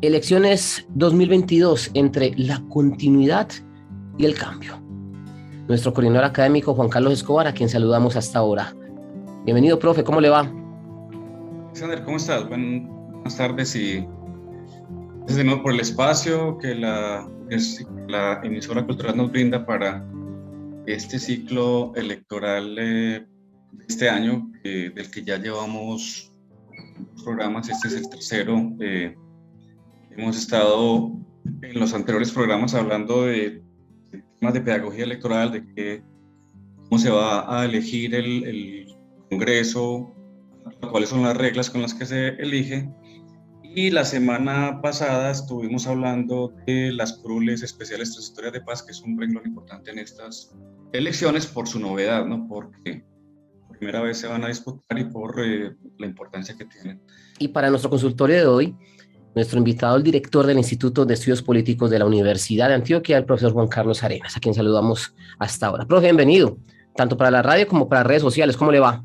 Elecciones 2022 entre la continuidad y el cambio. Nuestro coordinador académico Juan Carlos Escobar, a quien saludamos hasta ahora. Bienvenido, profe, ¿cómo le va? Alexander, ¿cómo estás? Buenas tardes y gracias de nuevo por el espacio que la emisora cultural nos brinda para este ciclo electoral de este año, del que ya llevamos programas. Este es el tercero. Hemos estado en los anteriores programas hablando de temas de pedagogía electoral, de cómo se va a elegir el Congreso, cuáles son las reglas con las que se elige. Y la semana pasada estuvimos hablando de las curules especiales transitorias de paz, que es un renglón importante en estas elecciones por su novedad, ¿no? Porque por primera vez se van a disputar y por la importancia que tienen. Y para nuestro consultorio de hoy, nuestro invitado, el director del Instituto de Estudios Políticos de la Universidad de Antioquia, el profesor Juan Carlos Arenas, a quien saludamos hasta ahora. Profe, bienvenido, tanto para la radio como para redes sociales. ¿Cómo le va?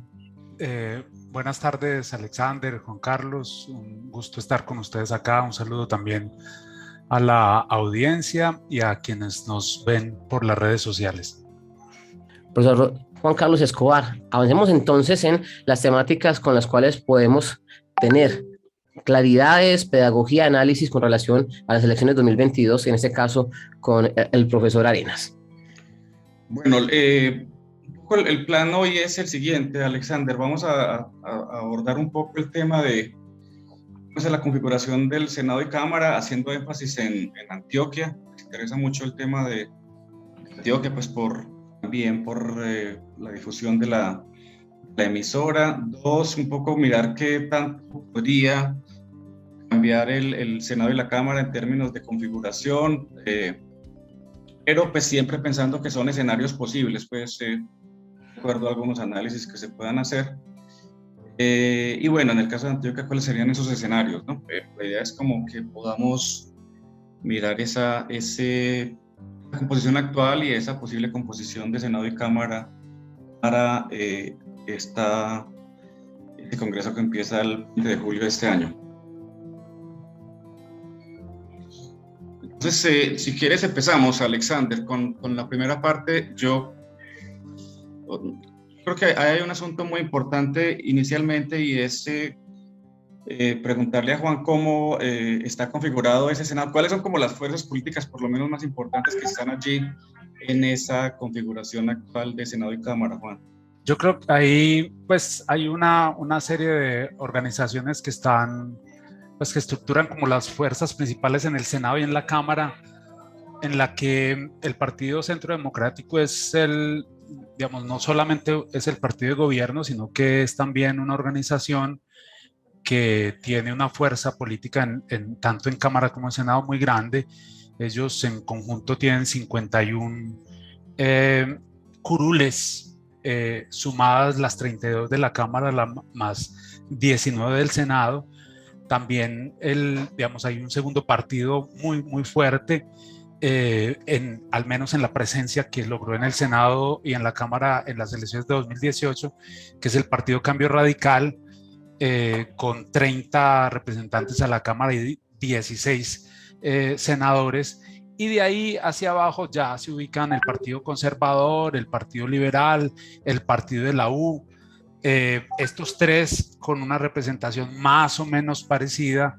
Buenas tardes, Alexander, Juan Carlos, un gusto estar con ustedes acá. Un saludo también a la audiencia y a quienes nos ven por las redes sociales. Profesor Juan Carlos Escobar, avancemos entonces en las temáticas con las cuales podemos tener claridades, pedagogía, análisis con relación a las elecciones 2022, en este caso con el profesor Arenas. Bueno, el plan hoy es el siguiente, Alexander. Vamos a abordar un poco el tema de la configuración del Senado y Cámara, haciendo énfasis en Antioquia. Me interesa mucho el tema de Antioquia, pues también por la difusión de la emisora. Dos, un poco mirar qué tanto podría cambiar el Senado y la Cámara en términos de configuración, pero pues siempre pensando que son escenarios posibles, pues de acuerdo a algunos análisis que se puedan hacer. Y bueno, en el caso de Antioquia, ¿cuáles serían esos escenarios, no? La idea es como que podamos mirar esa composición actual y esa posible composición de Senado y Cámara para este Congreso que empieza el 20 de julio de este año. Entonces, si quieres empezamos, Alexander, con la primera parte. Yo creo que hay un asunto muy importante inicialmente, y es preguntarle a Juan cómo está configurado ese Senado, cuáles son como las fuerzas políticas por lo menos más importantes que están allí en esa configuración actual de Senado y Cámara, Juan. Yo creo que ahí pues hay una serie de organizaciones que están, pues que estructuran como las fuerzas principales en el Senado y en la Cámara, en la que el Partido Centro Democrático es digamos, no solamente es el partido de gobierno, sino que es también una organización que tiene una fuerza política tanto en Cámara como en Senado muy grande. Ellos en conjunto tienen 51 curules, sumadas las 32 de la Cámara, más 19 del Senado. También digamos, hay un segundo partido muy, muy fuerte, al menos en la presencia que logró en el Senado y en la Cámara en las elecciones de 2018, que es el Partido Cambio Radical, con 30 representantes a la Cámara y 16 senadores. Y de ahí hacia abajo ya se ubican el Partido Conservador, el Partido Liberal, el Partido de la U. Estos tres con una representación más o menos parecida,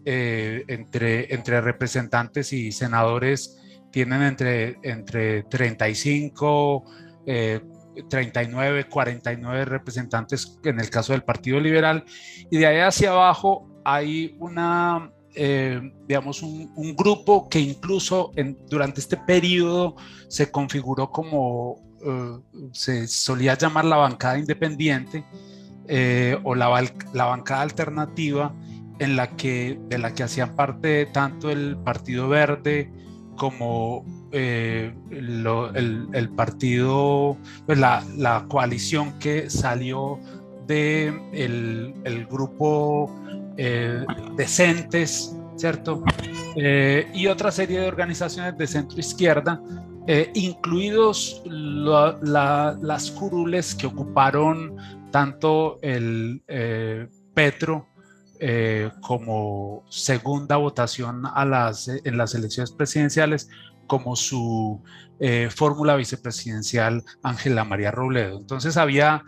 entre representantes y senadores, tienen entre 35, 39, 49 representantes en el caso del Partido Liberal. Y de ahí hacia abajo hay digamos un grupo que incluso durante este periodo se configuró como se solía llamar la bancada independiente, o la bancada alternativa, de la que hacían parte tanto el Partido Verde como el partido, pues la coalición que salió del grupo Decentes, ¿cierto? Y otra serie de organizaciones de centro izquierda, incluidos las curules que ocuparon tanto el Petro como segunda votación en las elecciones presidenciales como su fórmula vicepresidencial Ángela María Robledo. Entonces había,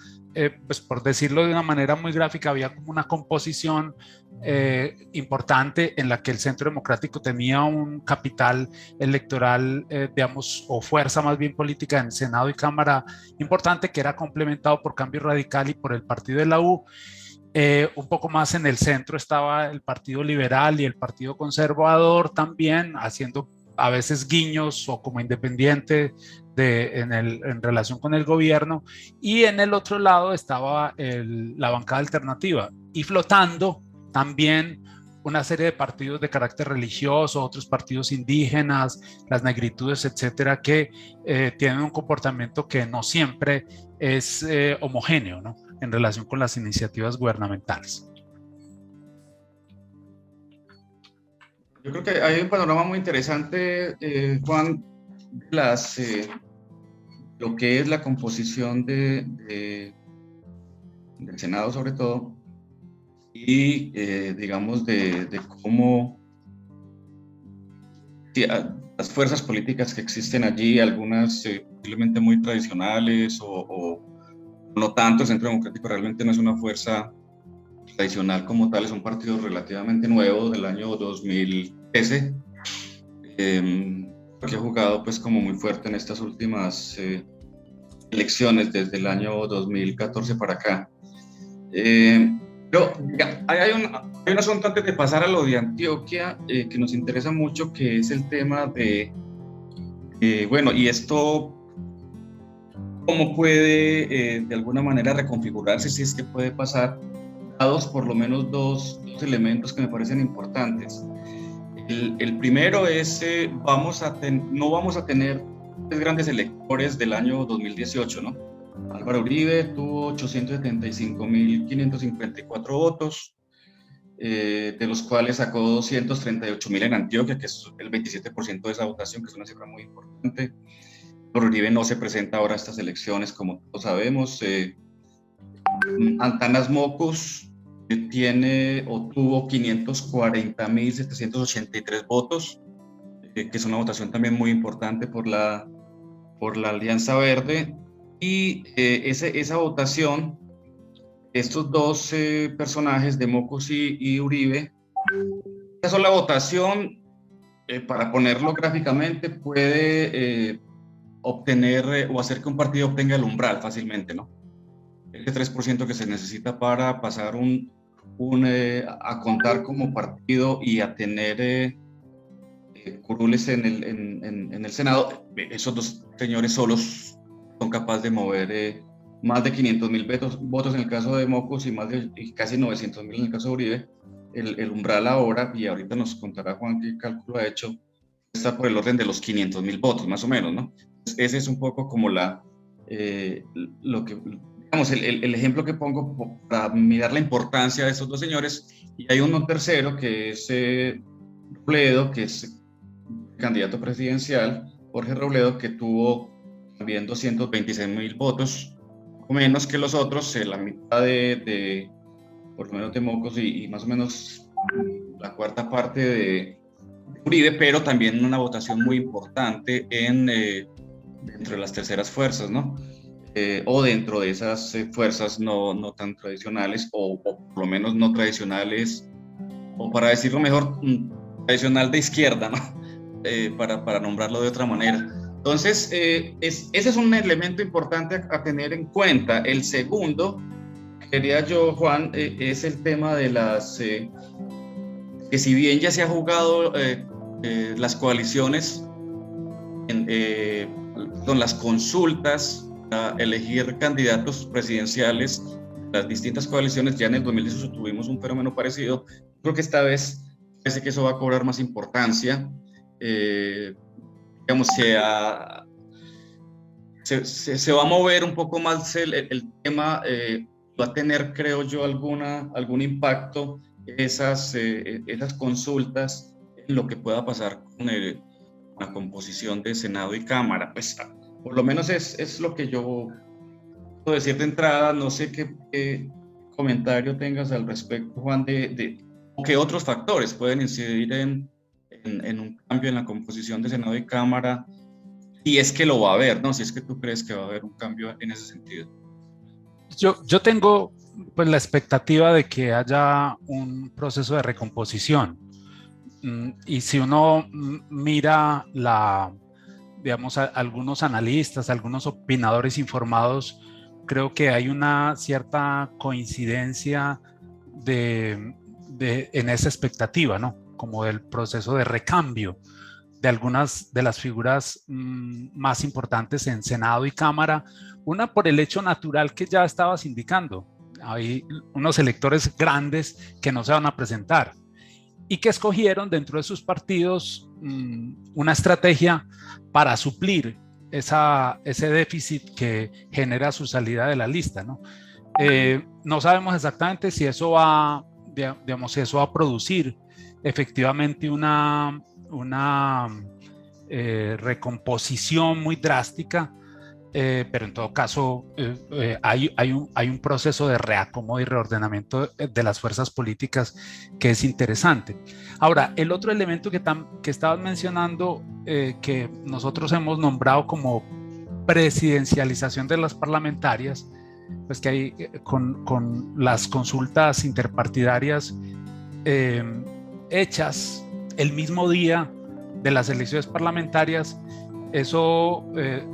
pues por decirlo de una manera muy gráfica, había como una composición importante en la que el Centro Democrático tenía un capital electoral, digamos, o fuerza más bien política en Senado y Cámara importante, que era complementado por Cambio Radical y por el partido de la U. Un poco más en el centro estaba el Partido Liberal y el Partido Conservador también, haciendo a veces guiños o como independiente en relación con el gobierno, y en el otro lado estaba la bancada alternativa, y flotando también una serie de partidos de carácter religioso, otros partidos indígenas, las negritudes, etcétera, que tienen un comportamiento que no siempre es homogéneo, ¿no?, en relación con las iniciativas gubernamentales. Yo creo que hay un panorama muy interesante, Juan, lo que es la composición del Senado sobre todo, y digamos de cómo las fuerzas políticas que existen allí, algunas posiblemente muy tradicionales o no tanto. El Centro Democrático realmente no es una fuerza tradicional como tal, es un partido relativamente nuevo del año 2013, que ha jugado pues como muy fuerte en estas últimas elecciones desde el año 2014 para acá. Pero hay un asunto antes de pasar a lo de Antioquia que nos interesa mucho, que es el tema de, bueno, y esto cómo puede de alguna manera reconfigurarse, si es que puede pasar, dados por lo menos dos elementos que me parecen importantes. El primero es, no vamos a tener tres grandes electores del año 2018, ¿no? Álvaro Uribe tuvo 875.554 votos, de los cuales sacó 238.000 en Antioquia, que es el 27% de esa votación, que es una cifra muy importante. Álvaro Uribe no se presenta ahora a estas elecciones, como todos sabemos. Antanas Mocos tuvo 540.783 votos, que es una votación también muy importante por la Alianza Verde. Y esa votación, estos dos personajes de Mocos y Uribe, esa sola votación, para ponerlo gráficamente, puede obtener o hacer que un partido obtenga el umbral fácilmente, ¿no? Ese 3% que se necesita para pasar a contar como partido y a tener curules en el Senado. Esos dos señores solos son capaces de mover más de 500.000 votos en el caso de Mocos y casi 900.000 en el caso de Uribe. El umbral ahora, y ahorita nos contará Juan qué cálculo ha hecho, está por el orden de los 500.000 votos, más o menos, ¿no? Ese es un poco como lo que, digamos, el ejemplo que pongo para mirar la importancia de estos dos señores. Y hay uno tercero, que es Robledo, que es candidato presidencial, Jorge Robledo, que tuvo también 226.000 votos, o menos que los otros, la mitad por lo menos de Mocos y más o menos la cuarta parte de Uribe, pero también una votación muy importante dentro de las terceras fuerzas, ¿no? O dentro de esas fuerzas no tan tradicionales, o por lo menos no tradicionales, o para decirlo mejor, tradicional de izquierda, ¿no? Para nombrarlo de otra manera. Entonces, ese es un elemento importante a tener en cuenta. El segundo, quería yo, Juan, es el tema de que si bien ya se ha jugado las coaliciones, con las consultas a elegir candidatos presidenciales, las distintas coaliciones, ya en el 2018 tuvimos un fenómeno parecido. Creo que esta vez parece que eso va a cobrar más importancia. Digamos, se va a mover un poco más el tema, va a tener, creo yo, algún impacto esas consultas en lo que pueda pasar con la composición de Senado y Cámara. Pues por lo menos es lo que yo puedo decir de entrada. No sé comentario tengas al respecto, Juan, o qué otros factores pueden incidir en un cambio en la composición de Senado y Cámara, si es que lo va a haber, ¿no? Si es que tú crees que va a haber un cambio en ese sentido. Yo tengo pues la expectativa de que haya un proceso de recomposición. Y si uno mira digamos, algunos analistas, algunos opinadores informados, creo que hay una cierta coincidencia en esa expectativa, ¿no? Como del proceso de recambio de algunas de las figuras más importantes en Senado y Cámara, una por el hecho natural que ya estabas indicando. Hay unos electores grandes que no se van a presentar y que escogieron dentro de sus partidos una estrategia para suplir ese déficit que genera su salida de la lista, ¿no? No sabemos exactamente si eso va, digamos, si eso va a producir efectivamente una recomposición muy drástica, pero en todo caso hay un proceso de reacomodo y reordenamiento de las fuerzas políticas que es interesante. Ahora, el otro elemento que estabas mencionando, que nosotros hemos nombrado como presidencialización de las parlamentarias, pues que hay con las consultas interpartidarias hechas el mismo día de las elecciones parlamentarias, eso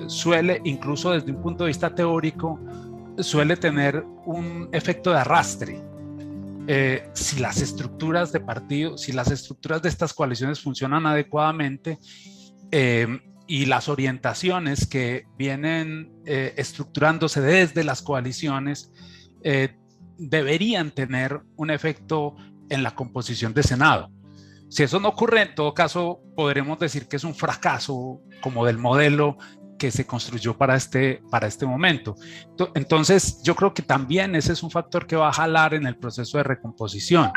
suele, incluso desde un punto de vista teórico, suele tener un efecto de arrastre. Si las estructuras de partido, si las estructuras de estas coaliciones funcionan adecuadamente y las orientaciones que vienen estructurándose desde las coaliciones deberían tener un efecto en la composición de Senado. Si eso no ocurre, en todo caso, podremos decir que es un fracaso como del modelo que se construyó para este momento. Entonces, yo creo que también ese es un factor que va a jalar en el proceso de recomposición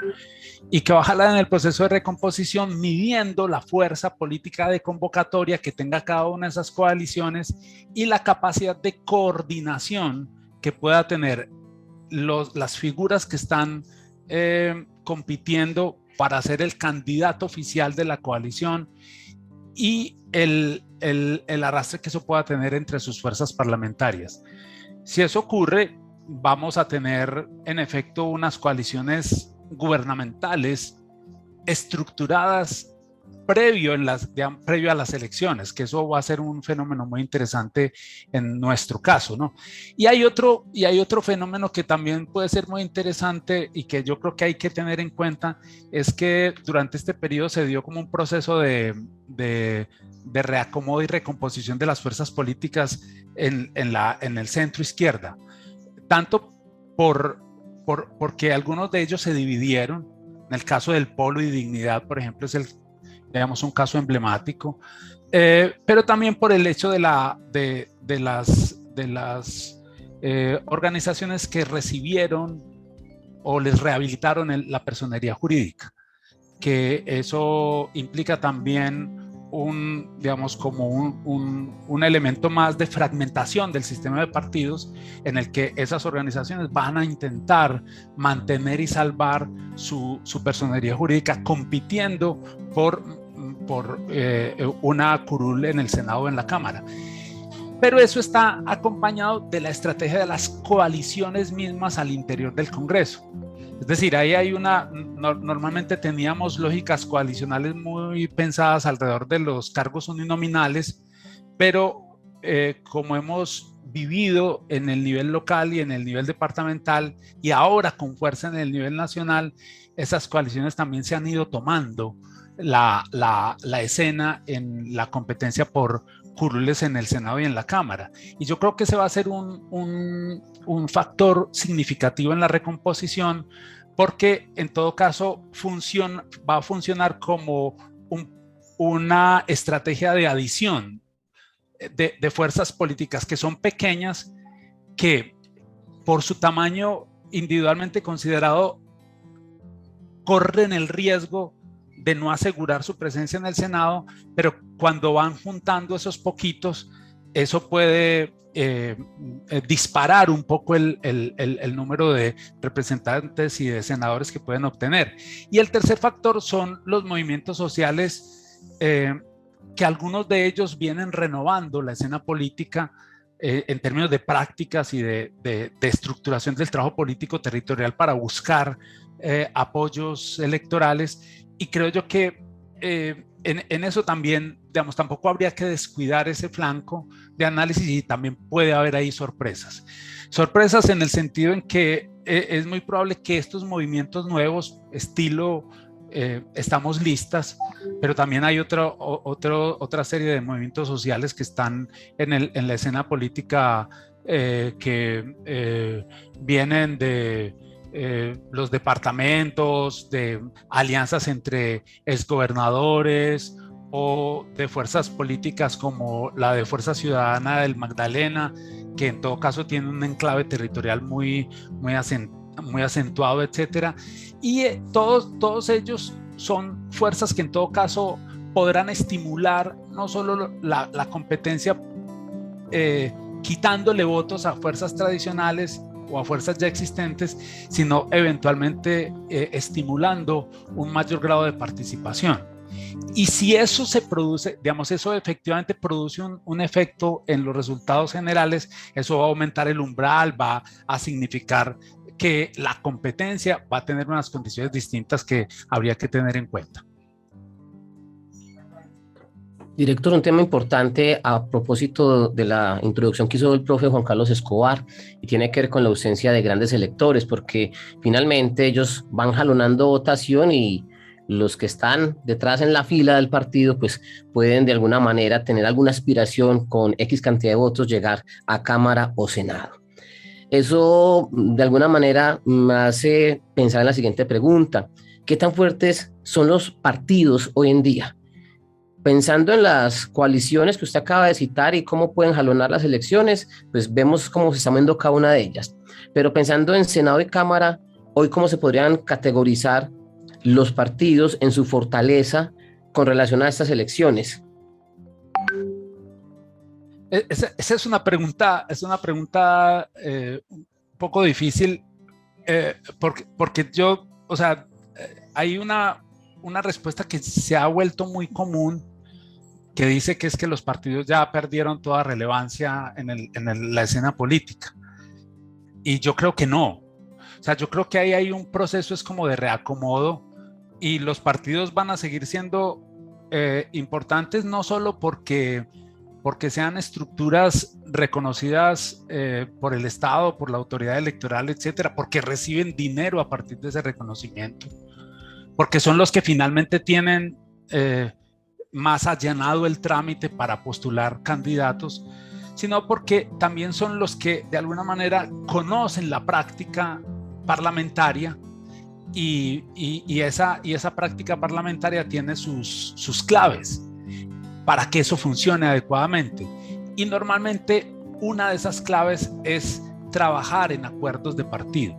y que va a jalar en el proceso de recomposición midiendo la fuerza política de convocatoria que tenga cada una de esas coaliciones y la capacidad de coordinación que pueda tener las figuras que están compitiendo para ser el candidato oficial de la coalición y el arrastre que eso pueda tener entre sus fuerzas parlamentarias. Si eso ocurre, vamos a tener en efecto unas coaliciones gubernamentales estructuradas previo a las elecciones, que eso va a ser un fenómeno muy interesante en nuestro caso, ¿no? Y hay otro fenómeno que también puede ser muy interesante y que yo creo que hay que tener en cuenta, es que durante este periodo se dio como un proceso de reacomodo y recomposición de las fuerzas políticas en el centro izquierda, tanto porque algunos de ellos se dividieron. En el caso del Polo y Dignidad, por ejemplo, es digamos, un caso emblemático, pero también por el hecho de las organizaciones que recibieron o les rehabilitaron la personería jurídica, que eso implica también digamos, como un elemento más de fragmentación del sistema de partidos, en el que esas organizaciones van a intentar mantener y salvar su personería jurídica compitiendo por una curul en el Senado o en la Cámara. Pero eso está acompañado de la estrategia de las coaliciones mismas al interior del Congreso. Es decir, ahí hay normalmente teníamos lógicas coalicionales muy pensadas alrededor de los cargos uninominales, pero como hemos vivido en el nivel local y en el nivel departamental y ahora con fuerza en el nivel nacional, esas coaliciones también se han ido tomando la escena en la competencia por curules en el Senado y en la Cámara. Y yo creo que ese va a ser un factor significativo en la recomposición, porque en todo caso va a funcionar como una estrategia de adición de fuerzas políticas que son pequeñas, que por su tamaño individualmente considerado corren el riesgo de no asegurar su presencia en el Senado, pero cuando van juntando esos poquitos, eso puede disparar un poco el número de representantes y de senadores que pueden obtener. Y el tercer factor son los movimientos sociales, que algunos de ellos vienen renovando la escena política en términos de prácticas y de estructuración del trabajo político territorial para buscar apoyos electorales. Y creo yo que en eso también, digamos, tampoco habría que descuidar ese flanco de análisis, y también puede haber ahí sorpresas. Sorpresas en el sentido en que es muy probable que estos movimientos nuevos, estilo estamos listas, pero también hay otra serie de movimientos sociales que están en la escena política, que vienen de los departamentos, de alianzas entre exgobernadores o de fuerzas políticas como la de Fuerza Ciudadana del Magdalena, que en todo caso tiene un enclave territorial muy acentuado, etcétera. Y todos ellos son fuerzas que en todo caso podrán estimular no solo la competencia, quitándole votos a fuerzas tradicionales o a fuerzas ya existentes, sino eventualmente estimulando un mayor grado de participación. Y si eso se produce, digamos, eso efectivamente produce un efecto en los resultados generales, eso va a aumentar el umbral, va a significar que la competencia va a tener unas condiciones distintas que habría que tener en cuenta. Director, un tema importante a propósito de la introducción que hizo el profe Juan Carlos Escobar, y tiene que ver con la ausencia de grandes electores, porque finalmente ellos van jalonando votación y los que están detrás en la fila del partido pues pueden de alguna manera tener alguna aspiración con X cantidad de votos llegar a Cámara o Senado. Eso de alguna manera me hace pensar en la siguiente pregunta: ¿qué tan fuertes son los partidos hoy en día? Pensando en las coaliciones que usted acaba de citar y cómo pueden jalonar las elecciones, pues vemos cómo se está moviendo cada una de ellas. Pero pensando en Senado y Cámara, hoy cómo se podrían categorizar los partidos en su fortaleza con relación a estas elecciones. Esa es una pregunta un poco difícil, porque yo, o sea, hay una respuesta que se ha vuelto muy común, que dice que es que los partidos ya perdieron toda relevancia en la escena política. Y yo creo que no. O sea, yo creo que ahí hay un proceso, es como de reacomodo, y los partidos van a seguir siendo importantes, no solo porque sean estructuras reconocidas por el Estado, por la autoridad electoral, etcétera, porque reciben dinero a partir de ese reconocimiento, porque son los que finalmente tienen más allanado el trámite para postular candidatos, sino porque también son los que de alguna manera conocen la práctica parlamentaria, y esa práctica parlamentaria tiene sus claves para que eso funcione adecuadamente. Y normalmente una de esas claves es trabajar en acuerdos de partido,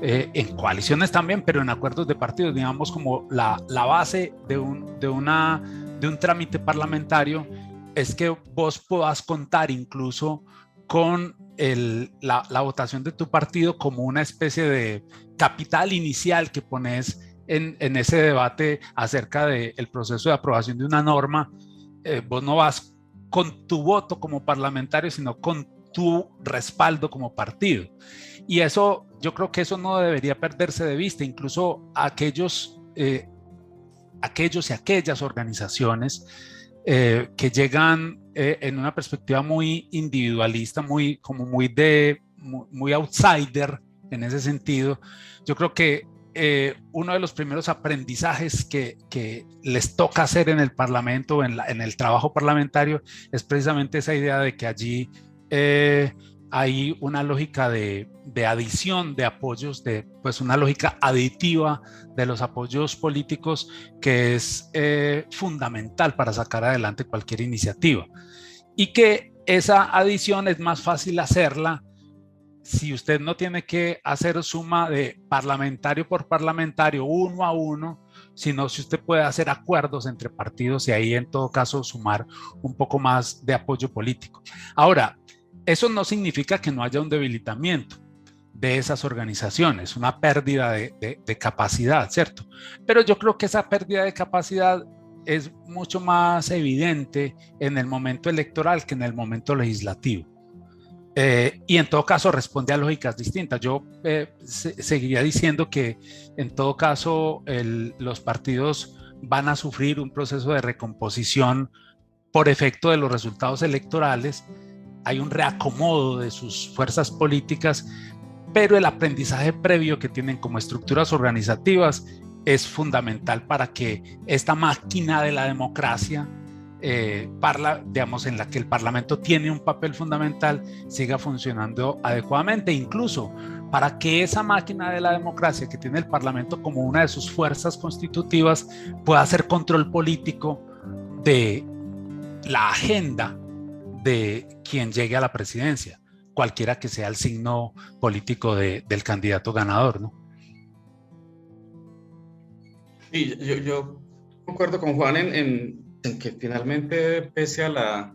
en coaliciones también, pero en acuerdos de partido, digamos, como la base de un trámite parlamentario es que vos puedas contar incluso con la votación de tu partido como una especie de capital inicial que pones en ese debate acerca del proceso de aprobación de una norma. Vos no vas con tu voto como parlamentario, sino con tu respaldo como partido. Y eso, yo creo que eso no debería perderse de vista. Incluso aquellos y aquellas organizaciones que llegan en una perspectiva muy individualista, muy outsider en ese sentido. Yo creo que uno de los primeros aprendizajes que les toca hacer en el Parlamento, en el trabajo parlamentario, es precisamente esa idea de que allí hay una lógica de adición de apoyos, pues una lógica aditiva de los apoyos políticos que es fundamental para sacar adelante cualquier iniciativa, y que esa adición es más fácil hacerla si usted no tiene que hacer suma de parlamentario por parlamentario, uno a uno, sino si usted puede hacer acuerdos entre partidos y ahí en todo caso sumar un poco más de apoyo político. Ahora, Eso no significa que no haya un debilitamiento de esas organizaciones, una pérdida de capacidad, ¿cierto? Pero yo creo que esa pérdida de capacidad es mucho más evidente en el momento electoral que en el momento legislativo. Y en todo caso responde a lógicas distintas. Yo seguiría diciendo que en todo caso los partidos van a sufrir un proceso de recomposición por efecto de los resultados electorales. Hay un reacomodo de sus fuerzas políticas, pero el aprendizaje previo que tienen como estructuras organizativas es fundamental para que esta máquina de la democracia, digamos, en la que el Parlamento tiene un papel fundamental, siga funcionando adecuadamente, incluso para que esa máquina de la democracia que tiene el Parlamento como una de sus fuerzas constitutivas pueda hacer control político de la agenda de quien llegue a la presidencia, cualquiera que sea el signo político del candidato ganador, ¿no? Sí, yo concuerdo con Juan en que finalmente, pese a la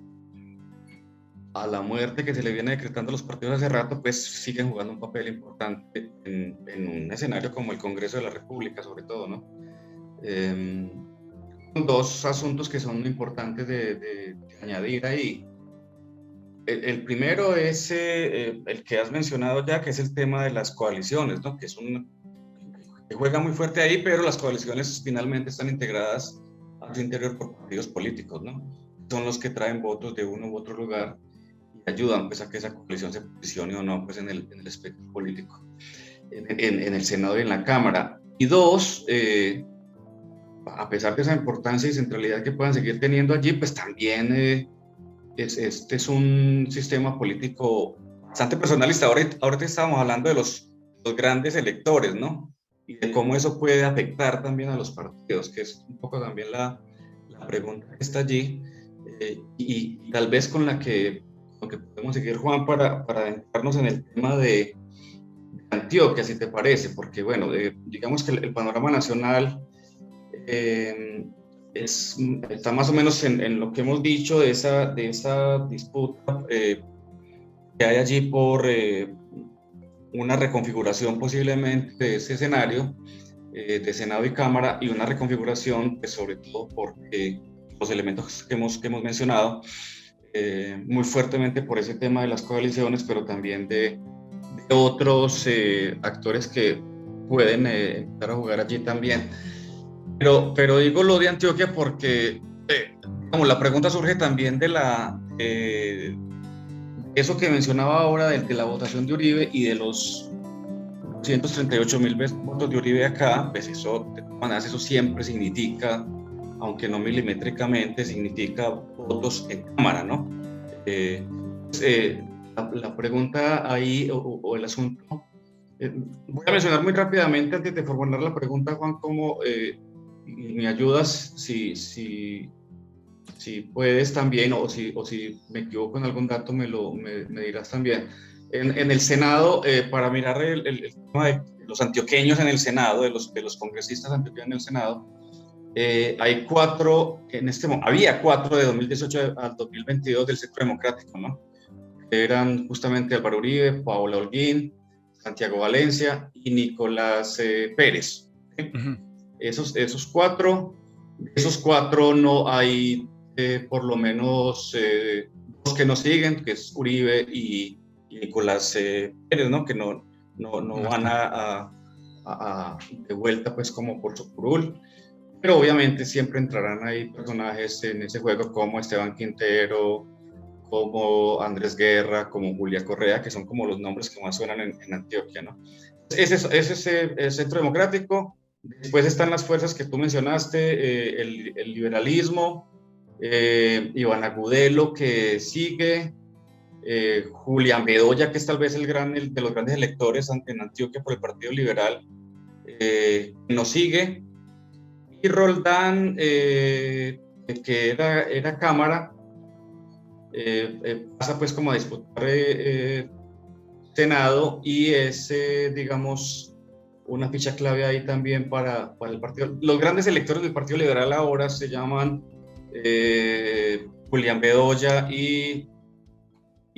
muerte que se le viene decretando a los partidos hace rato, pues siguen jugando un papel importante en un escenario como el Congreso de la República, sobre todo, ¿no? Dos asuntos que son importantes de añadir ahí. El primero es el que has mencionado ya, que es el tema de las coaliciones, ¿no? Que juega muy fuerte ahí, pero las coaliciones finalmente están integradas a su interior por partidos políticos, ¿no? Son los que traen votos de uno u otro lugar y ayudan pues a que esa coalición se posicione o no pues en el espectro político, en el Senado y en la Cámara. Y dos, a pesar de esa importancia y centralidad que puedan seguir teniendo allí, pues también este es un sistema político bastante personalista. Ahorita estábamos hablando de los grandes electores, ¿no? Y de cómo eso puede afectar también a los partidos, que es un poco también la pregunta que está allí, y tal vez con lo que podemos seguir, Juan, para adentrarnos en el tema de Antioquia, si te parece, porque bueno, digamos que el panorama nacional está más o menos en lo que hemos dicho de esa disputa que hay allí por una reconfiguración posiblemente de ese escenario de Senado y Cámara, y una reconfiguración pues, sobre todo por los elementos que hemos mencionado muy fuertemente por ese tema de las coaliciones, pero también de otros actores que pueden empezar a jugar allí también. Pero digo lo de Antioquia porque como la pregunta surge también de eso que mencionaba ahora de la votación de Uribe y de los 238.000 votos de Uribe acá, pues eso, de todas maneras, eso siempre significa, aunque no milimétricamente, significa votos en Cámara, ¿no? La pregunta ahí, o el asunto, voy a mencionar muy rápidamente antes de formular la pregunta, Juan, cómo me ayudas si puedes también, o si me equivoco en algún dato, me dirás también. En el Senado, para mirar el tema de los antioqueños en el Senado, de los congresistas antioqueños en el Senado, hay cuatro, había cuatro de 2018 al 2022 del Centro Democrático, ¿no? Eran justamente Álvaro Uribe, Paola Holguín, Santiago Valencia y Nicolás Pérez. ¿Sí? Uh-huh. Esos cuatro no hay por lo menos dos que nos siguen, que es Uribe y Nicolás Pérez, ¿no? Que no van de vuelta pues como por su curul, pero obviamente siempre entrarán ahí personajes en ese juego como Esteban Quintero, como Andrés Guerra, como Julia Correa, que son como los nombres que más suenan en Antioquia, ¿no? Ese es el Centro Democrático. Después están las fuerzas que tú mencionaste, el liberalismo, Iván Agudelo, que sigue, Julián Bedoya, que es tal vez el de los grandes electores en Antioquia por el Partido Liberal, nos sigue, y Roldán, que era Cámara, pasa pues como a disputar Senado, y es, digamos, una ficha clave ahí también para el partido. Los grandes electores del Partido Liberal ahora se llaman Julián Bedoya y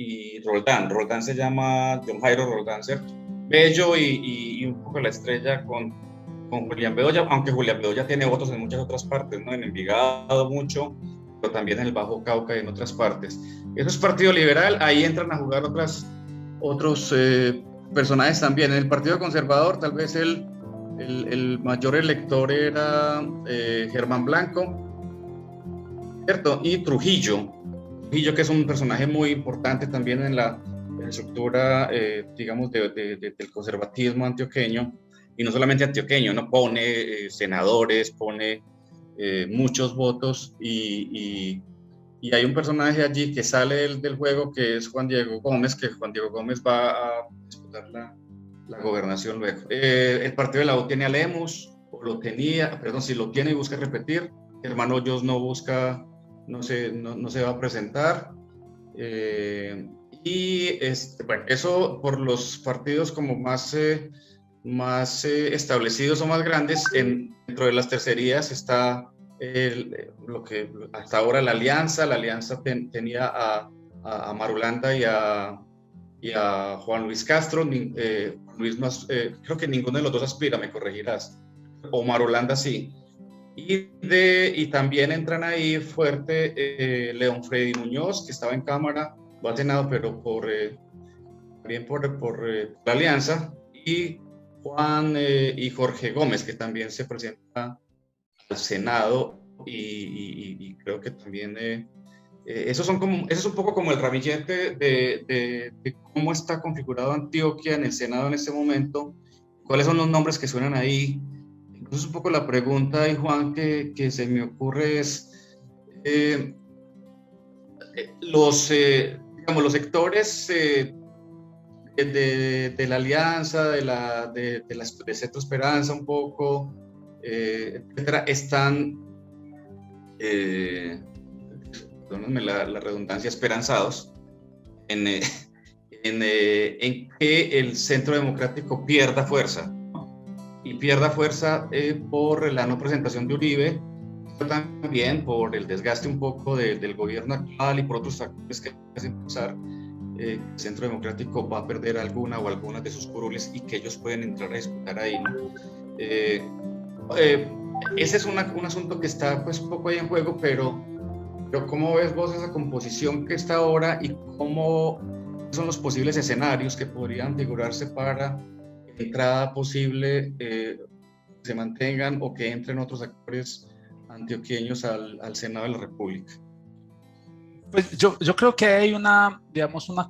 y Roldán. Roldán se llama John Jairo Roldán, ¿cierto? Bello y un poco la estrella con Julián Bedoya, aunque Julián Bedoya tiene votos en muchas otras partes, ¿no? En Envigado mucho, pero también en el Bajo Cauca y en otras partes. Eso es Partido Liberal, ahí entran a jugar otros personajes también. En el Partido Conservador, tal vez el mayor elector era Germán Blanco, ¿cierto? Y Trujillo, que es un personaje muy importante también en la estructura, digamos, del conservatismo antioqueño, y no solamente antioqueño, ¿no? Pone senadores, pone muchos votos, y hay un personaje allí que sale del juego, que es Juan Diego Gómez, que Juan Diego Gómez va a disputar la gobernación luego. El partido de la U tiene a Lemus, o lo tenía, perdón, si lo tiene y busca repetir. Germán Hoyos no busca, no se va a presentar. Bueno, eso por los partidos como más establecidos o más grandes. Dentro de las tercerías está lo que hasta ahora la alianza tenía a Marulanda y a Juan Luis Castro. Juan Luis creo que ninguno de los dos aspira, me corregirás, o Marulanda sí. Y también entran ahí fuerte León Freddy Muñoz, que estaba en Cámara, va al Senado, pero también por la alianza, y Jorge Gómez, que también se presenta al Senado, y creo que también eso es un poco como el ramillete de cómo está configurado Antioquia en el Senado en este momento, cuáles son los nombres que suenan ahí. Entonces, un poco la pregunta, y Juan, que se me ocurre es, los sectores de la alianza, de Centro Esperanza un poco, etcétera, están, perdónenme la redundancia, esperanzados en que el Centro Democrático pierda fuerza, y pierda fuerza por la no presentación de Uribe, pero también por el desgaste un poco del gobierno actual y por otros factores que hacen pensar el Centro Democrático va a perder algunas de sus curules, y que ellos pueden entrar a disputar ahí, ¿no? Ese es un asunto que está pues un poco ahí en juego, pero ¿cómo ves vos esa composición que está ahora, y cómo son los posibles escenarios que podrían figurarse para entrada posible, se mantengan o que entren otros actores antioqueños al Senado de la República? Pues yo creo que hay una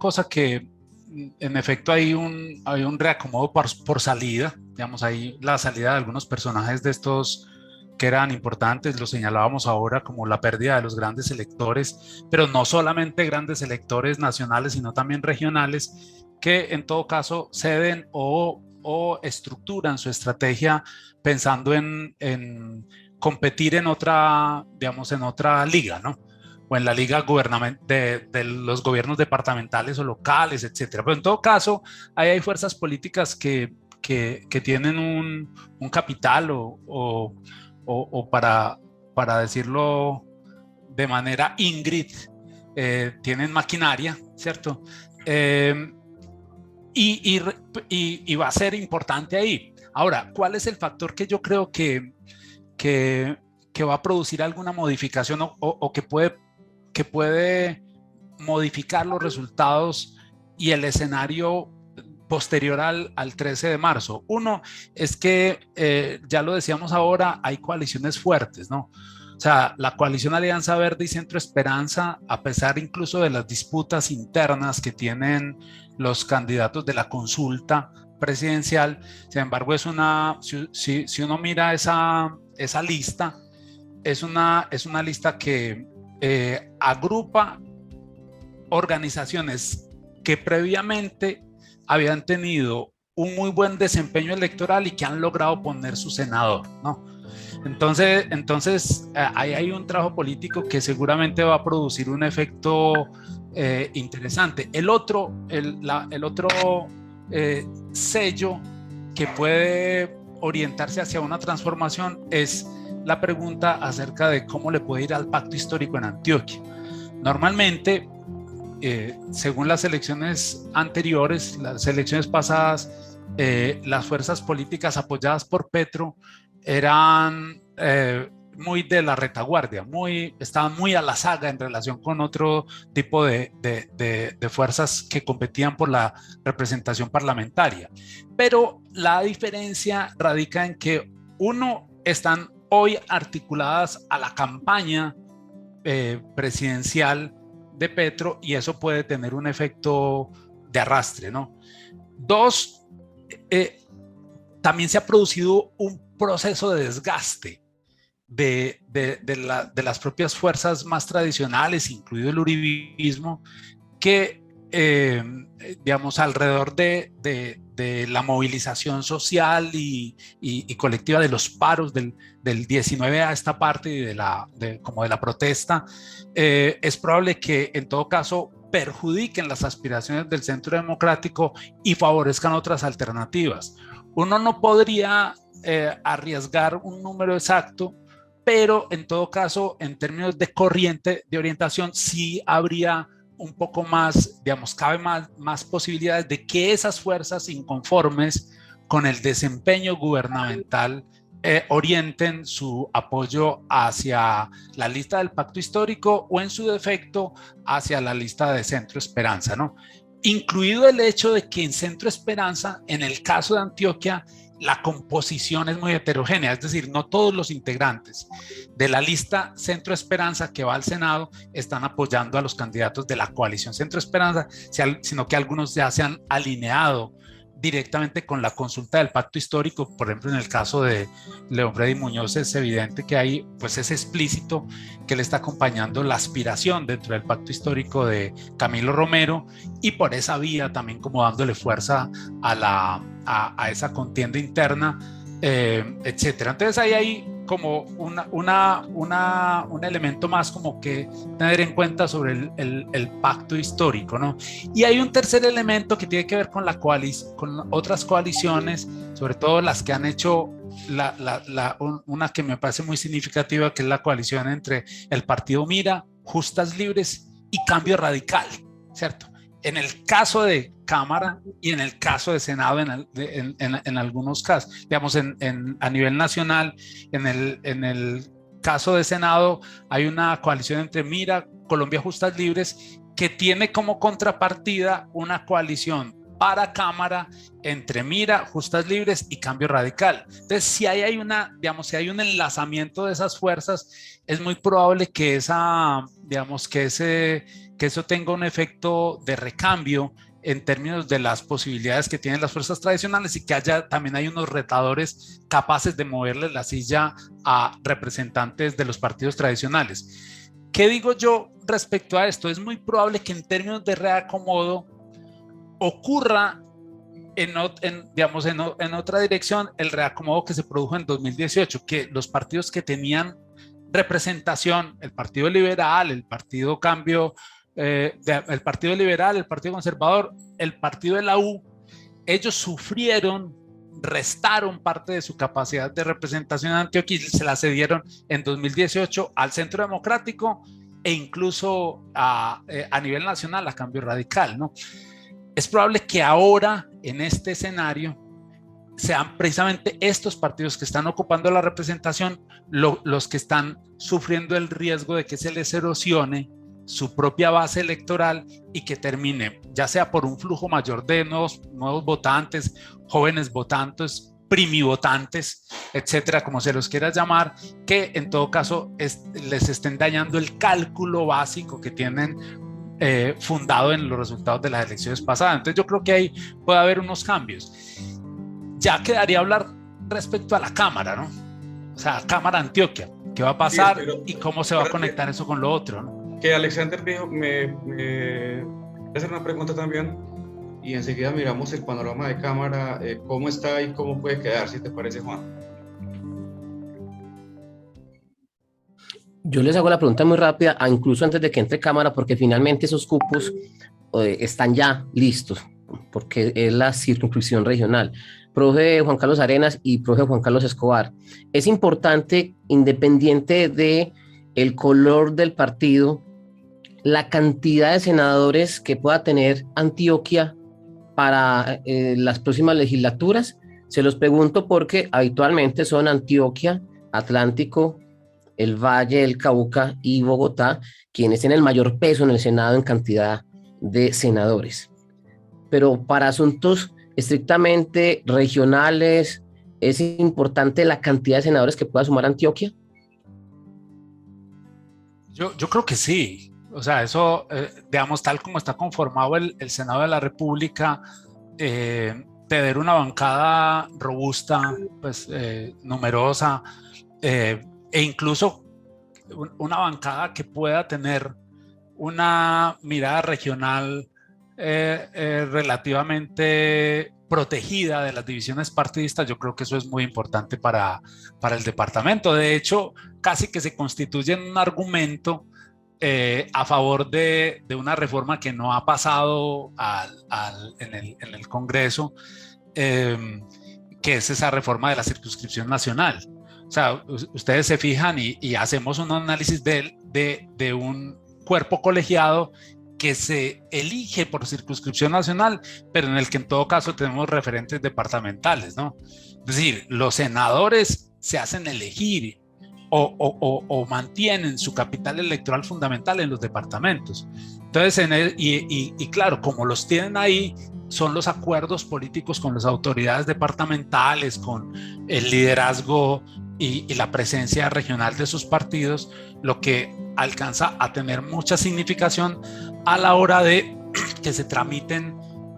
cosa que en efecto hay un reacomodo por salida, digamos, hay la salida de algunos personajes de estos que eran importantes, lo señalábamos ahora, como la pérdida de los grandes electores, pero no solamente grandes electores nacionales, sino también regionales, que en todo caso ceden o estructuran su estrategia pensando en competir en otra liga, ¿no? O en la liga de los gobiernos departamentales o locales, etcétera. Pero en todo caso, ahí hay fuerzas políticas que tienen un capital o para decirlo de manera Ingrid, tienen maquinaria, ¿cierto? Y va a ser importante ahí. Ahora, ¿cuál es el factor que yo creo que va a producir alguna modificación o que puede modificar los resultados y el escenario posterior al 13 de marzo? Uno es que, ya lo decíamos ahora, hay coaliciones fuertes, ¿no? O sea, la coalición Alianza Verde y Centro Esperanza, a pesar incluso de las disputas internas que tienen los candidatos de la consulta presidencial, sin embargo, si uno mira esa lista, es una lista que agrupa organizaciones que previamente habían tenido un muy buen desempeño electoral y que han logrado poner su senador, ¿no? Entonces ahí hay un trabajo político que seguramente va a producir un efecto interesante. El otro sello que puede orientarse hacia una transformación es la pregunta acerca de cómo le puede ir al pacto histórico en Antioquia. Normalmente según las elecciones anteriores, las elecciones pasadas, las fuerzas políticas apoyadas por Petro eran muy de la retaguardia, estaban muy a la saga en relación con otro tipo de fuerzas que competían por la representación parlamentaria. Pero la diferencia radica en que, uno, están hoy articuladas a la campaña presidencial de Petro, y eso puede tener un efecto de arrastre, ¿no? Dos, también se ha producido un proceso de desgaste de las propias fuerzas más tradicionales, incluido el uribismo, que, digamos, alrededor de la movilización social y colectiva de los paros del 19 a esta parte y como de la protesta, es probable que en todo caso perjudiquen las aspiraciones del centro democrático y favorezcan otras alternativas. Uno no podría arriesgar un número exacto, pero en todo caso, en términos de corriente de orientación, sí habría un poco más, digamos, cabe más posibilidades de que esas fuerzas inconformes con el desempeño gubernamental orienten su apoyo hacia la lista del pacto histórico, o en su defecto hacia la lista de Centro Esperanza, ¿no? Incluido el hecho de que en Centro Esperanza, en el caso de Antioquia, la composición es muy heterogénea, es decir, no todos los integrantes de la lista Centro Esperanza que va al Senado están apoyando a los candidatos de la coalición Centro Esperanza, sino que algunos ya se han alineado directamente con la consulta del pacto histórico. Por ejemplo, en el caso de León Freddy Muñoz es evidente que hay, pues es explícito que le está acompañando la aspiración dentro del pacto histórico de Camilo Romero, y por esa vía también como dándole fuerza a esa contienda interna, etcétera. Entonces ahí hay como un elemento más como que tener en cuenta sobre el pacto histórico, ¿no? Y hay un tercer elemento que tiene que ver con con otras coaliciones, sobre todo las que han hecho una que me parece muy significativa, que es la coalición entre el Partido Mira, Justas Libres y Cambio Radical, ¿cierto? En el caso de Cámara y en el caso de Senado, en algunos casos, digamos, a nivel nacional, en el caso de Senado hay una coalición entre Mira, Colombia Justas Libres, que tiene como contrapartida una coalición para Cámara entre Mira, Justas Libres y Cambio Radical. Entonces, si hay si hay un enlazamiento de esas fuerzas, es muy probable que que eso tenga un efecto de recambio en términos de las posibilidades que tienen las fuerzas tradicionales, y que también hay unos retadores capaces de moverle la silla a representantes de los partidos tradicionales. ¿Qué digo yo respecto a esto? Es muy probable que en términos de reacomodo ocurra en otra dirección el reacomodo que se produjo en 2018, que los partidos que tenían representación, el Partido Liberal, el Partido Cambio, el Partido Liberal, el Partido Conservador, el Partido de la U, ellos restaron parte de su capacidad de representación en Antioquia y se la cedieron en 2018 al Centro Democrático e incluso a nivel nacional a Cambio Radical, ¿no? Es probable que ahora, en este escenario, sean precisamente estos partidos que están ocupando la representación los que están sufriendo el riesgo de que se les erosione su propia base electoral y que termine, ya sea por un flujo mayor de nuevos votantes, jóvenes votantes, primivotantes, etcétera, como se los quiera llamar, que en todo caso les estén dañando el cálculo básico que tienen fundado en los resultados de las elecciones pasadas. Entonces yo creo que ahí puede haber unos cambios. Ya quedaría hablar respecto a la Cámara, ¿no? O sea, Cámara Antioquia, ¿qué va a pasar y cómo se va a conectar eso con lo otro, ¿no? Que Alexander dijo, me voy a hacer una pregunta también, y enseguida miramos el panorama de Cámara, cómo está y cómo puede quedar, si te parece, Juan. Yo les hago la pregunta muy rápida, incluso antes de que entre Cámara, porque finalmente esos cupos están ya listos, porque es la circunscripción regional. Profe Juan Carlos Arenas y profe Juan Carlos Escobar, es importante, independiente de el color del partido, la cantidad de senadores que pueda tener Antioquia para las próximas legislaturas? Se los pregunto porque habitualmente son Antioquia, Atlántico, el Valle, el Cauca y Bogotá quienes tienen el mayor peso en el Senado en cantidad de senadores. Pero para asuntos estrictamente regionales, ¿es importante la cantidad de senadores que pueda sumar Antioquia? Yo creo que sí. O sea, eso, digamos, tal como está conformado el Senado de la República, tener una bancada robusta, pues numerosa, e incluso una bancada que pueda tener una mirada regional relativamente protegida de las divisiones partidistas, yo creo que eso es muy importante para el departamento. De hecho, casi que se constituye en un argumento a favor de una reforma que no ha pasado en el Congreso, que es esa reforma de la circunscripción nacional. O sea, ustedes se fijan y hacemos un análisis de un cuerpo colegiado que se elige por circunscripción nacional, pero en el que en todo caso tenemos referentes departamentales, ¿no? Es decir, los senadores se hacen elegir o mantienen su capital electoral fundamental en los departamentos. Entonces, y claro, como los tienen ahí, son los acuerdos políticos con las autoridades departamentales, con el liderazgo y la presencia regional de sus partidos, lo que alcanza a tener mucha significación a la hora de que se tramiten